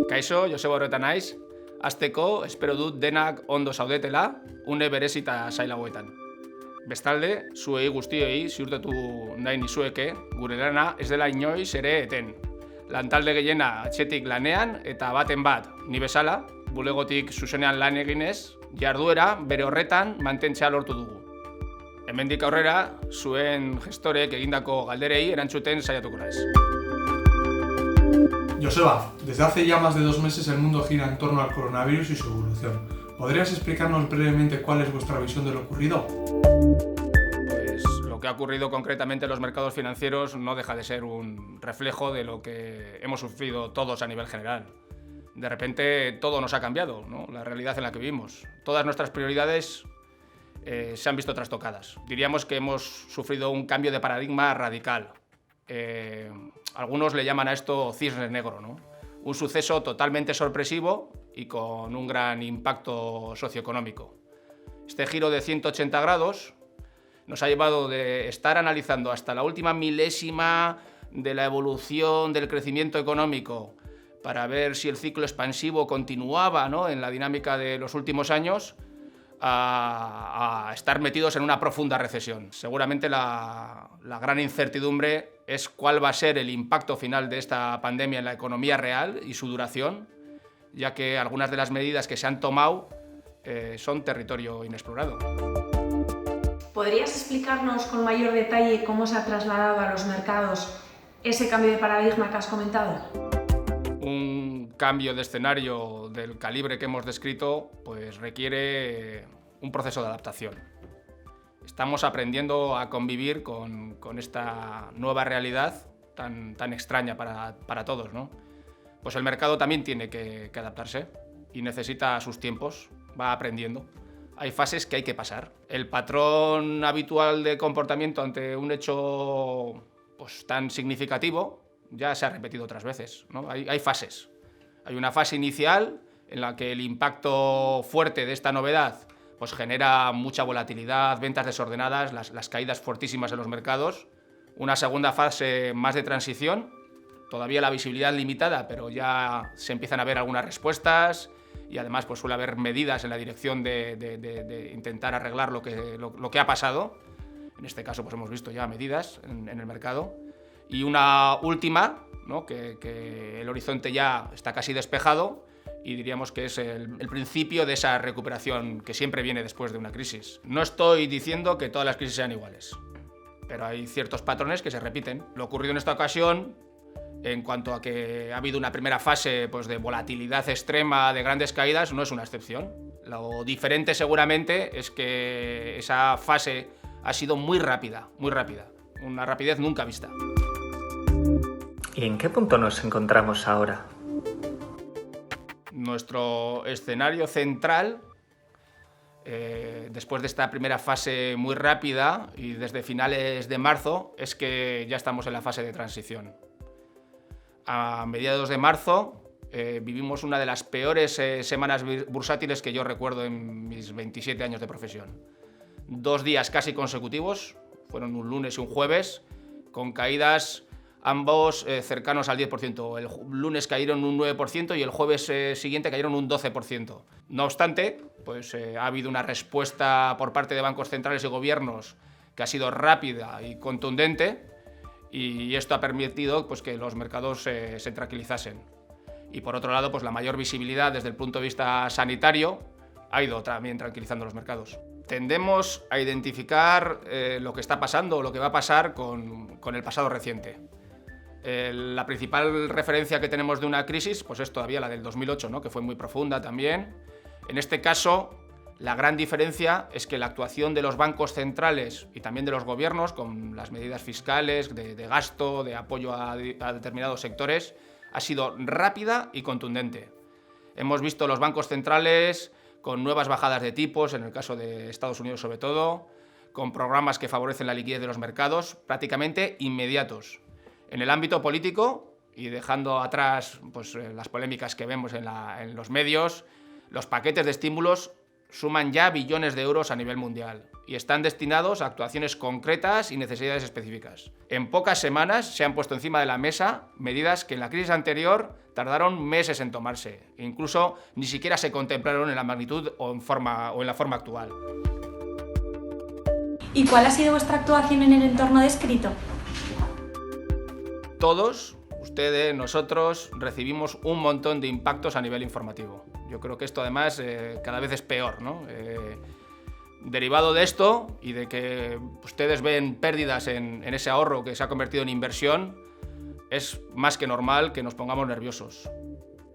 Kaixo, Joseba Horreta naiz. Hasteko, espero dut denak ondo zaudetela, une berezita zail hauetan. Bestalde, zuei guztiei ziurtatu nahi nizueke, gure lana ez dela inoiz ere eten. Lantalde gehiena atxetik lanean eta baten bat, ni bezala, bulegotik zuzenean lan eginez, jarduera bere horretan mantentzea lortu dugu. Hemendik aurrera, zuen gestorek egindako galderei erantzuten saiatuko naiz. Joseba, desde hace ya más de 2 meses el mundo gira en torno al coronavirus y su evolución. ¿Podrías explicarnos brevemente cuál es vuestra visión de lo ocurrido? Pues lo que ha ocurrido concretamente en los mercados financieros no deja de ser un reflejo de lo que hemos sufrido todos a nivel general. De repente todo nos ha cambiado, ¿no? La realidad en la que vivimos. Todas nuestras prioridades se han visto trastocadas. Diríamos que hemos sufrido un cambio de paradigma radical. Algunos le llaman a esto cisne negro, ¿no? Un suceso totalmente sorpresivo y con un gran impacto socioeconómico. Este giro de 180 grados nos ha llevado de estar analizando hasta la última milésima de la evolución del crecimiento económico para ver si el ciclo expansivo continuaba, ¿no?, en la dinámica de los últimos años, a estar metidos en una profunda recesión. Seguramente la gran incertidumbre es cuál va a ser el impacto final de esta pandemia en la economía real y su duración, ya que algunas de las medidas que se han tomado son territorio inexplorado. ¿Podrías explicarnos con mayor detalle cómo se ha trasladado a los mercados ese cambio de paradigma que has comentado? Un cambio de escenario del calibre que hemos descrito pues requiere un proceso de adaptación. Estamos aprendiendo a convivir con esta nueva realidad tan extraña para todos, ¿no? Pues el mercado también tiene que adaptarse y necesita sus tiempos, va aprendiendo. Hay fases que hay que pasar. El patrón habitual de comportamiento ante un hecho pues tan significativo ya se ha repetido otras veces, ¿no? Hay fases. Hay una fase inicial en la que el impacto fuerte de esta novedad pues genera mucha volatilidad, ventas desordenadas, las caídas fuertísimas en los mercados. Una segunda fase más de transición, todavía la visibilidad limitada, pero ya se empiezan a ver algunas respuestas y además pues suele haber medidas en la dirección de intentar arreglar lo que ha pasado. En este caso pues hemos visto ya medidas en el mercado. Y una última, ¿no?, que el horizonte ya está casi despejado y diríamos que es el principio de esa recuperación que siempre viene después de una crisis. No estoy diciendo que todas las crisis sean iguales, pero hay ciertos patrones que se repiten. Lo ocurrido en esta ocasión, en cuanto a que ha habido una primera fase pues, de volatilidad extrema, de grandes caídas, no es una excepción. Lo diferente seguramente es que esa fase ha sido muy rápida, una rapidez nunca vista. ¿Y en qué punto nos encontramos ahora? Nuestro escenario central, después de esta primera fase muy rápida y desde finales de marzo, es que ya estamos en la fase de transición. A mediados de marzo vivimos una de las peores semanas bursátiles que yo recuerdo en mis 27 años de profesión. 2 días casi consecutivos, fueron un lunes y un jueves, con caídas ambos cercanos al 10%. El lunes cayeron un 9% y el jueves siguiente cayeron un 12%. No obstante, pues, ha habido una respuesta por parte de bancos centrales y gobiernos que ha sido rápida y contundente y esto ha permitido pues, que los mercados se tranquilizasen. Y por otro lado, pues, la mayor visibilidad desde el punto de vista sanitario ha ido también tranquilizando los mercados. Tendemos a identificar lo que está pasando o lo que va a pasar con el pasado reciente. La principal referencia que tenemos de una crisis pues es todavía la del 2008, ¿no?, que fue muy profunda también. En este caso, la gran diferencia es que la actuación de los bancos centrales y también de los gobiernos, con las medidas fiscales, de gasto, de apoyo a determinados sectores, ha sido rápida y contundente. Hemos visto los bancos centrales con nuevas bajadas de tipos, en el caso de Estados Unidos sobre todo, con programas que favorecen la liquidez de los mercados, prácticamente inmediatos. En el ámbito político, y dejando atrás pues, las polémicas que vemos en los medios, los paquetes de estímulos suman ya billones de euros a nivel mundial y están destinados a actuaciones concretas y necesidades específicas. En pocas semanas se han puesto encima de la mesa medidas que en la crisis anterior tardaron meses en tomarse, e incluso ni siquiera se contemplaron en la magnitud o en la forma actual. ¿Y cuál ha sido vuestra actuación en el entorno descrito? Todos, ustedes, nosotros, recibimos un montón de impactos a nivel informativo. Yo creo que esto además cada vez es peor, ¿no? Derivado de esto y de que ustedes ven pérdidas en ese ahorro que se ha convertido en inversión, es más que normal que nos pongamos nerviosos.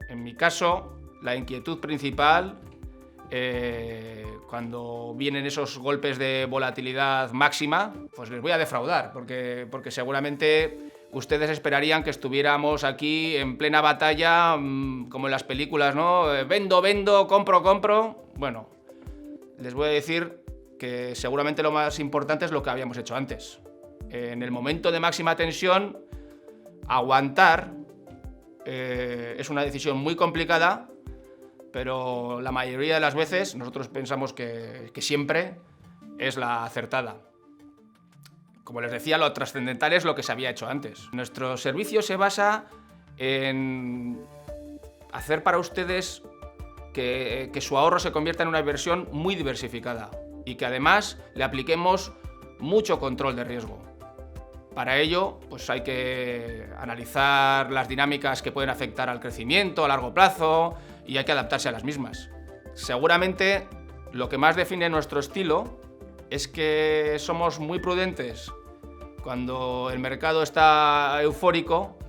En mi caso, la inquietud principal, cuando vienen esos golpes de volatilidad máxima, pues les voy a defraudar, porque seguramente ustedes esperarían que estuviéramos aquí en plena batalla, como en las películas, ¿no? Vendo, compro. Bueno, les voy a decir que seguramente lo más importante es lo que habíamos hecho antes. En el momento de máxima tensión, aguantar es una decisión muy complicada, pero la mayoría de las veces nosotros pensamos que siempre es la acertada. Como les decía, lo trascendental es lo que se había hecho antes. Nuestro servicio se basa en hacer para ustedes que su ahorro se convierta en una inversión muy diversificada y que además le apliquemos mucho control de riesgo. Para ello, pues hay que analizar las dinámicas que pueden afectar al crecimiento a largo plazo y hay que adaptarse a las mismas. Seguramente lo que más define nuestro estilo es que somos muy prudentes cuando el mercado está eufórico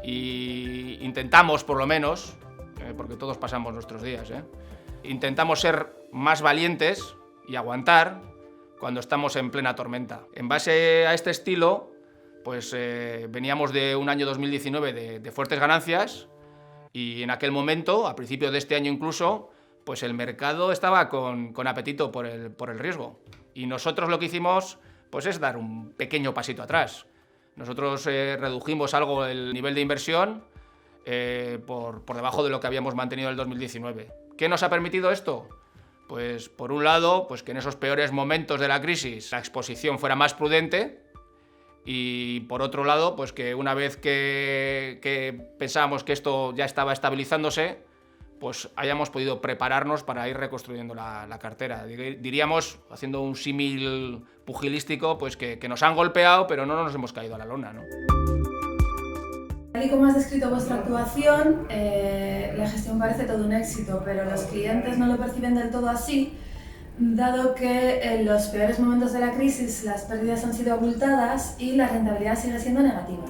y intentamos, por lo menos, porque todos pasamos nuestros días, intentamos ser más valientes y aguantar cuando estamos en plena tormenta. En base a este estilo, pues veníamos de un año 2019 de fuertes ganancias y en aquel momento, a principios de este año incluso, pues el mercado estaba con apetito por el riesgo. Y nosotros lo que hicimos pues es dar un pequeño pasito atrás. Nosotros redujimos algo el nivel de inversión por debajo de lo que habíamos mantenido en el 2019. ¿Qué nos ha permitido esto? Pues por un lado, pues que en esos peores momentos de la crisis la exposición fuera más prudente y por otro lado, pues que una vez que pensábamos que esto ya estaba estabilizándose, pues hayamos podido prepararnos para ir reconstruyendo la cartera. Diríamos, haciendo un símil pugilístico, pues que nos han golpeado, pero no nos hemos caído a la lona, ¿no? Tal y como has descrito vuestra actuación, la gestión parece todo un éxito, pero los clientes no lo perciben del todo así, dado que en los peores momentos de la crisis las pérdidas han sido abultadas y la rentabilidad sigue siendo negativa.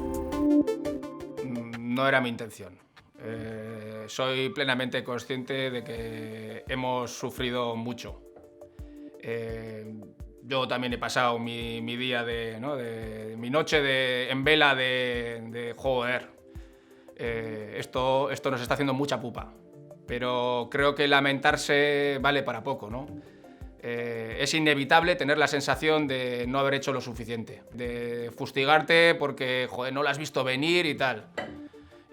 No era mi intención. Soy plenamente consciente de que hemos sufrido mucho. Yo también he pasado mi día mi noche en vela de joder. Esto nos está haciendo mucha pupa, pero creo que lamentarse vale para poco, ¿no? Es inevitable tener la sensación de no haber hecho lo suficiente, de fustigarte porque no lo has visto venir y tal.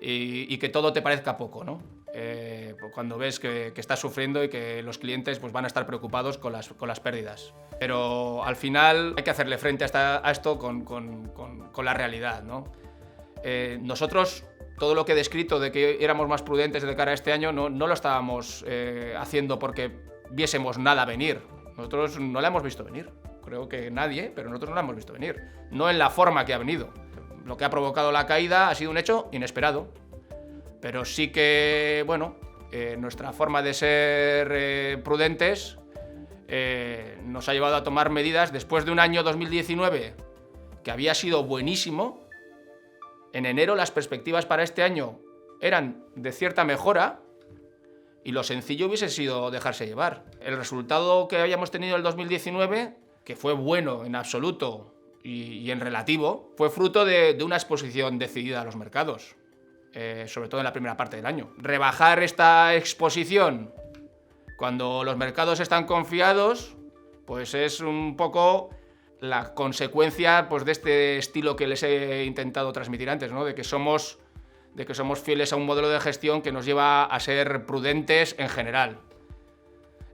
Y que todo te parezca poco, ¿no? Cuando ves que estás sufriendo y que los clientes pues, van a estar preocupados con las pérdidas. Pero al final hay que hacerle frente a esto con la realidad, ¿no? Nosotros, todo lo que he descrito de que éramos más prudentes de cara a este año, no lo estábamos haciendo porque viésemos nada venir. Nosotros no la hemos visto venir. Creo que nadie, pero nosotros no la hemos visto venir. No en la forma que ha venido. Lo que ha provocado la caída ha sido un hecho inesperado. Pero sí que, nuestra forma de ser prudentes nos ha llevado a tomar medidas después de un año 2019 que había sido buenísimo. En enero las perspectivas para este año eran de cierta mejora y lo sencillo hubiese sido dejarse llevar. El resultado que habíamos tenido en el 2019, que fue bueno en absoluto y en relativo, fue fruto de una exposición decidida a los mercados, sobre todo en la primera parte del año. Rebajar esta exposición cuando los mercados están confiados, pues es un poco la consecuencia pues, de este estilo que les he intentado transmitir antes, ¿no? de que somos fieles a un modelo de gestión que nos lleva a ser prudentes en general.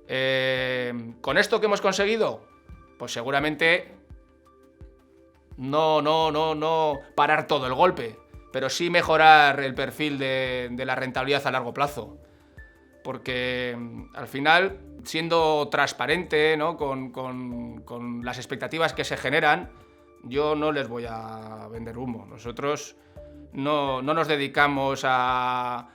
¿Con esto que hemos conseguido? Pues seguramente no parar todo el golpe, pero sí mejorar el perfil de la rentabilidad a largo plazo. Porque al final, siendo transparente, ¿no? con las expectativas que se generan, yo no les voy a vender humo. Nosotros no nos dedicamos a...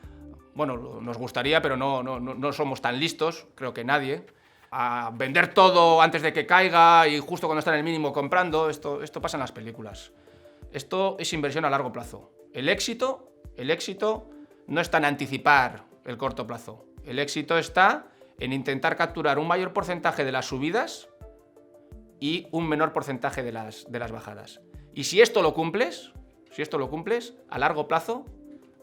Bueno, nos gustaría, pero no somos tan listos, creo que nadie, a vender todo antes de que caiga y justo cuando está en el mínimo comprando. Esto pasa en las películas. Esto es inversión a largo plazo. El éxito no está en anticipar el corto plazo. El éxito está en intentar capturar un mayor porcentaje de las subidas y un menor porcentaje de las bajadas. Y si esto lo cumples, a largo plazo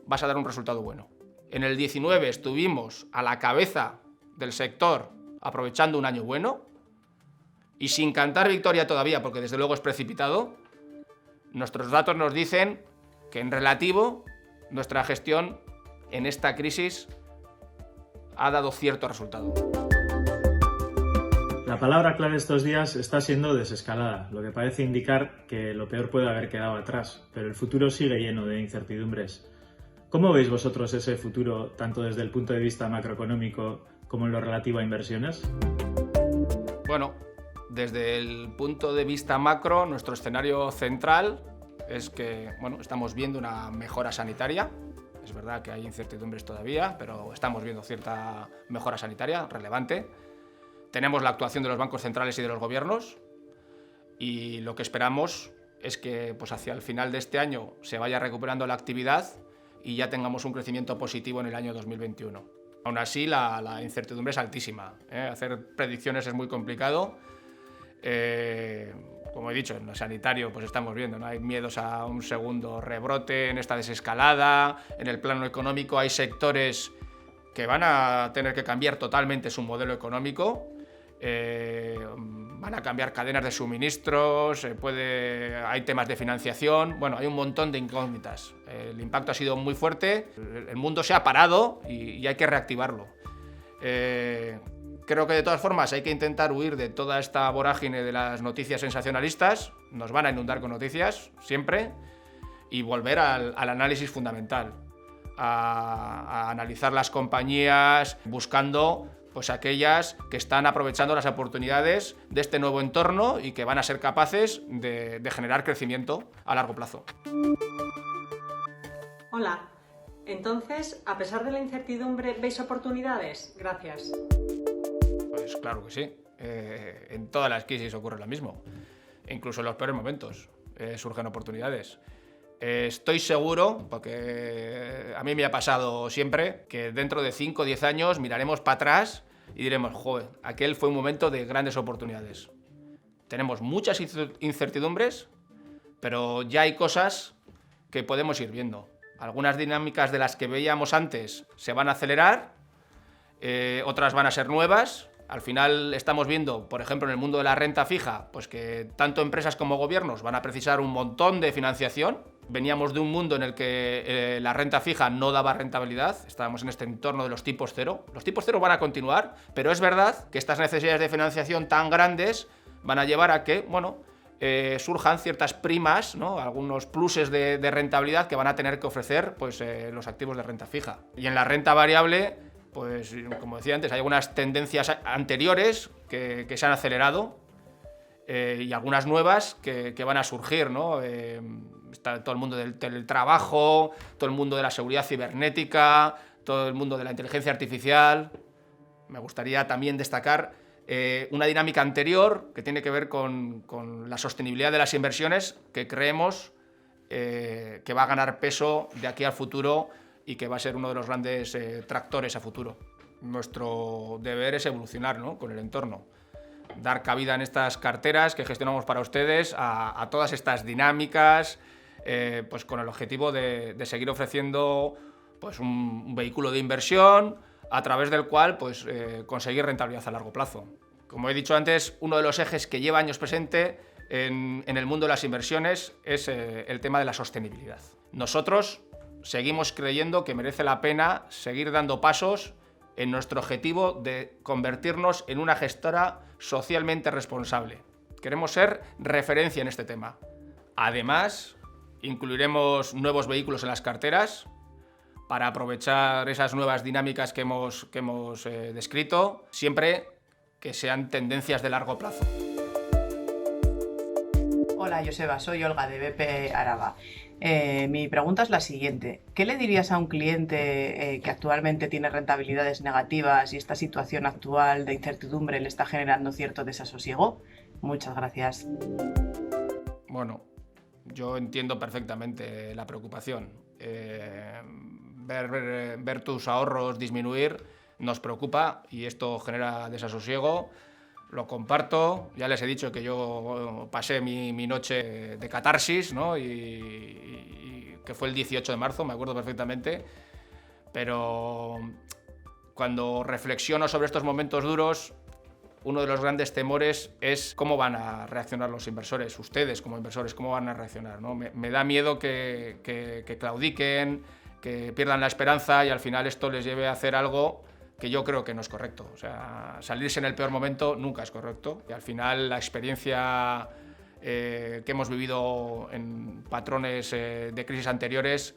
vas a dar un resultado bueno. En el 19 estuvimos a la cabeza del sector aprovechando un año bueno y sin cantar victoria todavía, porque desde luego es precipitado. Nuestros datos nos dicen que en relativo nuestra gestión en esta crisis ha dado cierto resultado. La palabra clave estos días está siendo desescalada, lo que parece indicar que lo peor puede haber quedado atrás, pero el futuro sigue lleno de incertidumbres. ¿Cómo veis vosotros ese futuro, tanto desde el punto de vista macroeconómico como en lo relativo a inversiones? Bueno, desde el punto de vista macro, nuestro escenario central es que estamos viendo una mejora sanitaria. Es verdad que hay incertidumbres todavía, pero estamos viendo cierta mejora sanitaria relevante. Tenemos la actuación de los bancos centrales y de los gobiernos, y lo que esperamos es que hacia el final de este año se vaya recuperando la actividad y ya tengamos un crecimiento positivo en el año 2021. Aún así, la incertidumbre es altísima. Hacer predicciones es muy complicado. Como he dicho, en lo sanitario estamos viendo, ¿no? Hay miedos a un segundo rebrote en esta desescalada. En el plano económico hay sectores que van a tener que cambiar totalmente su modelo económico. Van a cambiar cadenas de suministros, hay temas de financiación, hay un montón de incógnitas. El impacto ha sido muy fuerte, el mundo se ha parado y hay que reactivarlo. Creo que de todas formas hay que intentar huir de toda esta vorágine de las noticias sensacionalistas. Nos van a inundar con noticias, siempre, y volver al análisis fundamental, a analizar las compañías buscando aquellas que están aprovechando las oportunidades de este nuevo entorno y que van a ser capaces de generar crecimiento a largo plazo. Hola, entonces, a pesar de la incertidumbre, ¿veis oportunidades? Gracias. Pues claro que sí. En todas las crisis ocurre lo mismo. Incluso en los peores momentos surgen oportunidades. Estoy seguro, porque a mí me ha pasado siempre, que dentro de 5 o 10 años miraremos para atrás y diremos, joder, aquel fue un momento de grandes oportunidades. Tenemos muchas incertidumbres, pero ya hay cosas que podemos ir viendo. Algunas dinámicas de las que veíamos antes se van a acelerar, otras van a ser nuevas. Al final estamos viendo, por ejemplo, en el mundo de la renta fija, que tanto empresas como gobiernos van a precisar un montón de financiación. Veníamos de un mundo en el que la renta fija no daba rentabilidad, estábamos en este entorno de los tipos cero. Los tipos cero van a continuar, pero es verdad que estas necesidades de financiación tan grandes van a llevar a que, surjan ciertas primas, ¿no? Algunos pluses de rentabilidad que van a tener que ofrecer los activos de renta fija. Y en la renta variable, como decía antes, hay algunas tendencias anteriores que se han acelerado y algunas nuevas que van a surgir, ¿no? Está todo el mundo del teletrabajo, todo el mundo de la seguridad cibernética, todo el mundo de la inteligencia artificial. Me gustaría también destacar una dinámica anterior que tiene que ver con la sostenibilidad de las inversiones, que creemos que va a ganar peso de aquí al futuro y que va a ser uno de los grandes tractores a futuro. Nuestro deber es evolucionar, ¿no? Con el entorno, dar cabida en estas carteras que gestionamos para ustedes a todas estas dinámicas, con el objetivo de seguir ofreciendo un vehículo de inversión a través del cual conseguir rentabilidad a largo plazo. Como he dicho antes, uno de los ejes que lleva años presente en el mundo de las inversiones es el tema de la sostenibilidad. Nosotros seguimos creyendo que merece la pena seguir dando pasos en nuestro objetivo de convertirnos en una gestora socialmente responsable. Queremos ser referencia en este tema. Además, incluiremos nuevos vehículos en las carteras para aprovechar esas nuevas dinámicas que hemos descrito, siempre que sean tendencias de largo plazo. Hola Joseba, soy Olga de BP Araba. Mi pregunta es la siguiente. ¿Qué le dirías a un cliente que actualmente tiene rentabilidades negativas y esta situación actual de incertidumbre le está generando cierto desasosiego? Muchas gracias. Bueno, yo entiendo perfectamente la preocupación. Ver tus ahorros disminuir nos preocupa y esto genera desasosiego. Lo comparto, ya les he dicho que yo pasé mi noche de catarsis, ¿no? y que fue el 18 de marzo, me acuerdo perfectamente, pero cuando reflexiono sobre estos momentos duros, uno de los grandes temores es cómo van a reaccionar los inversores, ustedes como inversores, cómo van a reaccionar, ¿no? Me da miedo que claudiquen, que pierdan la esperanza y al final esto les lleve a hacer algo que yo creo que no es correcto. O sea, salirse en el peor momento nunca es correcto. Y al final la experiencia que hemos vivido en patrones de crisis anteriores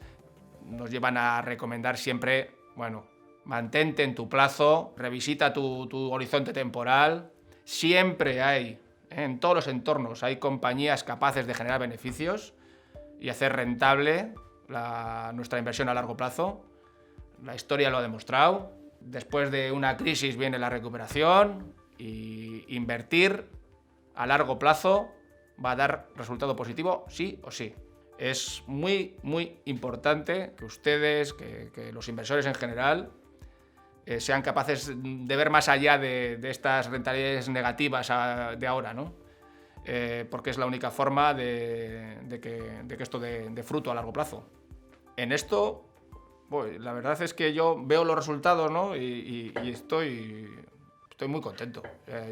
nos llevan a recomendar siempre, bueno, mantente en tu plazo, revisita tu horizonte temporal. Siempre hay, en todos los entornos, hay compañías capaces de generar beneficios y hacer rentable nuestra inversión a largo plazo. La historia lo ha demostrado. Después de una crisis viene la recuperación y invertir a largo plazo va a dar resultado positivo sí o sí. Es muy, muy importante que ustedes, que los inversores en general, sean capaces de ver más allá de estas rentabilidades negativas de ahora, ¿no? Porque es la única forma de que esto dé fruto a largo plazo. En esto, la verdad es que yo veo los resultados, ¿no? y estoy muy contento.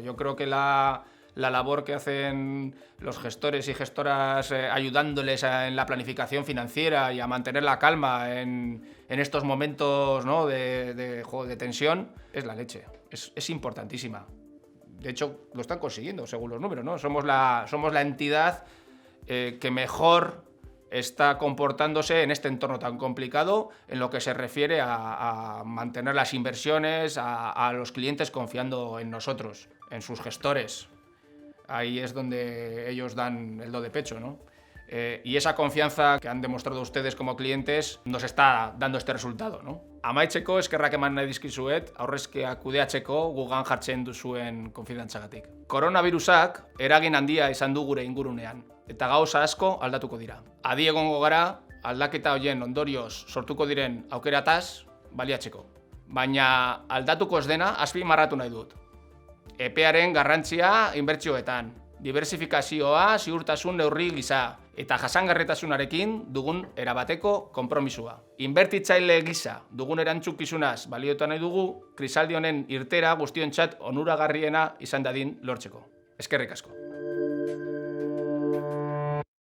Yo creo que la labor que hacen los gestores y gestoras ayudándoles en la planificación financiera y a mantener la calma en estos momentos, ¿no? de tensión es la leche. Es importantísima. De hecho, lo están consiguiendo según los números, ¿no? Somos la entidad que mejor está comportándose en este entorno tan complicado en lo que se refiere a mantener las inversiones, a los clientes confiando en nosotros, en sus gestores. Ahí es donde ellos dan el do de pecho, ¿no? Y esa confianza que han demostrado ustedes como clientes nos está dando este resultado, ¿no? Amaitzeko eskerrak eman nahi dizkizuet, aurrezkiak kudeatzeko gugan jartzen duzuen konfidantzagatik. Koronavirusak eragin handia izan du gure ingurunean, eta gauza asko aldatuko dira. Adi egongo gara, aldaketa horien ondorioz sortuko diren aukerataz baliatzeko. Baina aldatuko ez dena azpimarratu nahi dut. Epearen garrantzia inbertsioetan, diversifikazioa ziurtasun neurri gisa, eta jasangarritasunarekin dugun erabateko konpromisua. Inbertitzaile gisa dugun erantzukizunaz balioetan nahi dugu, krisaldi honen irtera guztiontzat onuragarriena izan dadin lortzeko. Eskerrik asko.